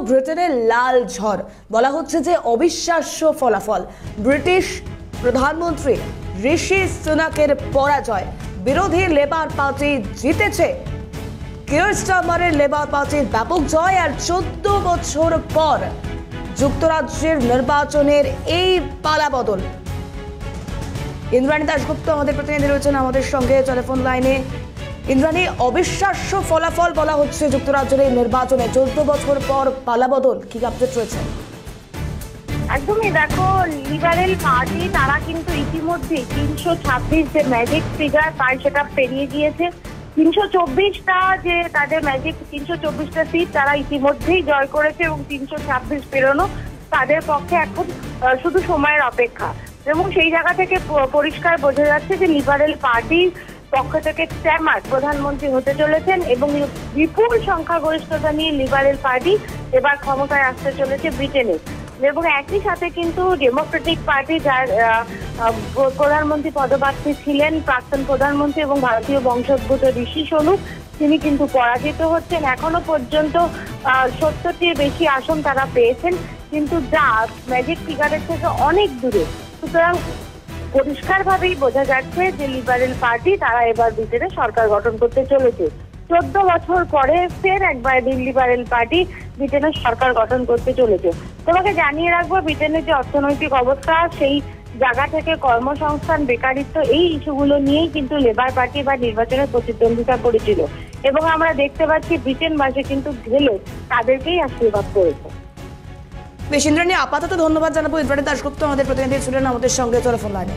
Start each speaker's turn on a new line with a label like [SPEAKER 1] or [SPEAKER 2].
[SPEAKER 1] ব্রিটেনের লাল ঝড়, বলা হচ্ছে যে অবিশ্বাস্য ফলাফল। ব্রিটিশ প্রধানমন্ত্রী ঋষি সুনাকের পরাজয়, বিরোধী লেবার পার্টি জিতেছে। কিয়ার স্টারমারের লেবার পার্টির ব্যাপক জয়, আর 14 বছর পর যুক্তরাজ্যের নির্বাচনের এই পালাবদল। ইন্দ্রাণী দাশগুপ্ত আমাদের প্রতিনিধি রয়েছেন আমাদের সঙ্গে টেলিফোন লাইনে। ইন্দ্রাণী, অবিশ্বাস্য ফলাফল বলা হচ্ছে যুক্তরাজ্যের এই নির্বাচনে, 14 বছর পর পালাবদল, কি আপডেট রয়েছে?
[SPEAKER 2] একদমই, দেখো, লিবারেল পার্টি তারা কিন্তু ইতিমধ্যে 326 যে ম্যাজিক ফিগার পায় সেটা পেরিয়ে গিয়েছে। 324টা যে তাদের ম্যাজিক 324টা সিট তারা ইতিমধ্যেই জয় করেছে এবং 326 পেরোনো তাদের পক্ষে এখন শুধু সময়ের অপেক্ষা। এবং সেই জায়গা থেকে পরিষ্কার বোঝা যাচ্ছে যে লিবারেল পার্টির পক্ষ থেকে স্টারমার প্রধানমন্ত্রী হতে চলেছেন এবং বিপুল সংখ্যাগরিষ্ঠতা নিয়ে লিবারেল পার্টি এবার ক্ষমতায় আসতে চলেছে ব্রিটেনে। এবং একই সাথে কিন্তু ডেমোক্রেটিক পার্টি, যার প্রধানমন্ত্রী পদপ্রার্থী ছিলেন প্রাক্তন প্রধানমন্ত্রী এবং ভারতীয় বংশোদ্ভূত ঋষি সুনাক, তিনি কিন্তু পরাজিত হচ্ছেন। এখনো পর্যন্ত 70টির বেশি আসন তারা পেয়েছেন, কিন্তু যা ম্যাজিক ফিগারের থেকে অনেক দূরে। সুতরাং পরিষ্কারভাবেই বোঝা যাচ্ছে যে লিবারেল পার্টি তারা এবার ব্রিটেনে সরকার গঠন করতে চলেছে। 14 বছর পরে ফের একবার লিবারেল পার্টি ব্রিটেনের সরকার গঠন করতে চলেছে। তোমাকে জানিয়ে রাখবো, ব্রিটেনের যে অর্থনৈতিক অবস্থা, সেই জায়গা থেকে কর্মসংস্থান, বেকারিত্ব, এই ইস্যুগুলো নিয়েই কিন্তু লেবার পার্টি বা নির্বাচনে প্রতিদ্বন্দ্বিতা করেছিল। এবং আমরা দেখতে পাচ্ছি ব্রিটেনবাসী কিন্তু গেলে তাদেরকেই আশীর্বাদ করেছে।
[SPEAKER 1] বেশ ইন্দ্রাণী, আপাতত ধন্যবাদ জানাবো। ইন্দ্রাণী দাশগুপ্ত আমাদের প্রতিনিধি ছিলেন আমাদের সঙ্গে টেলিফোন লাইনে।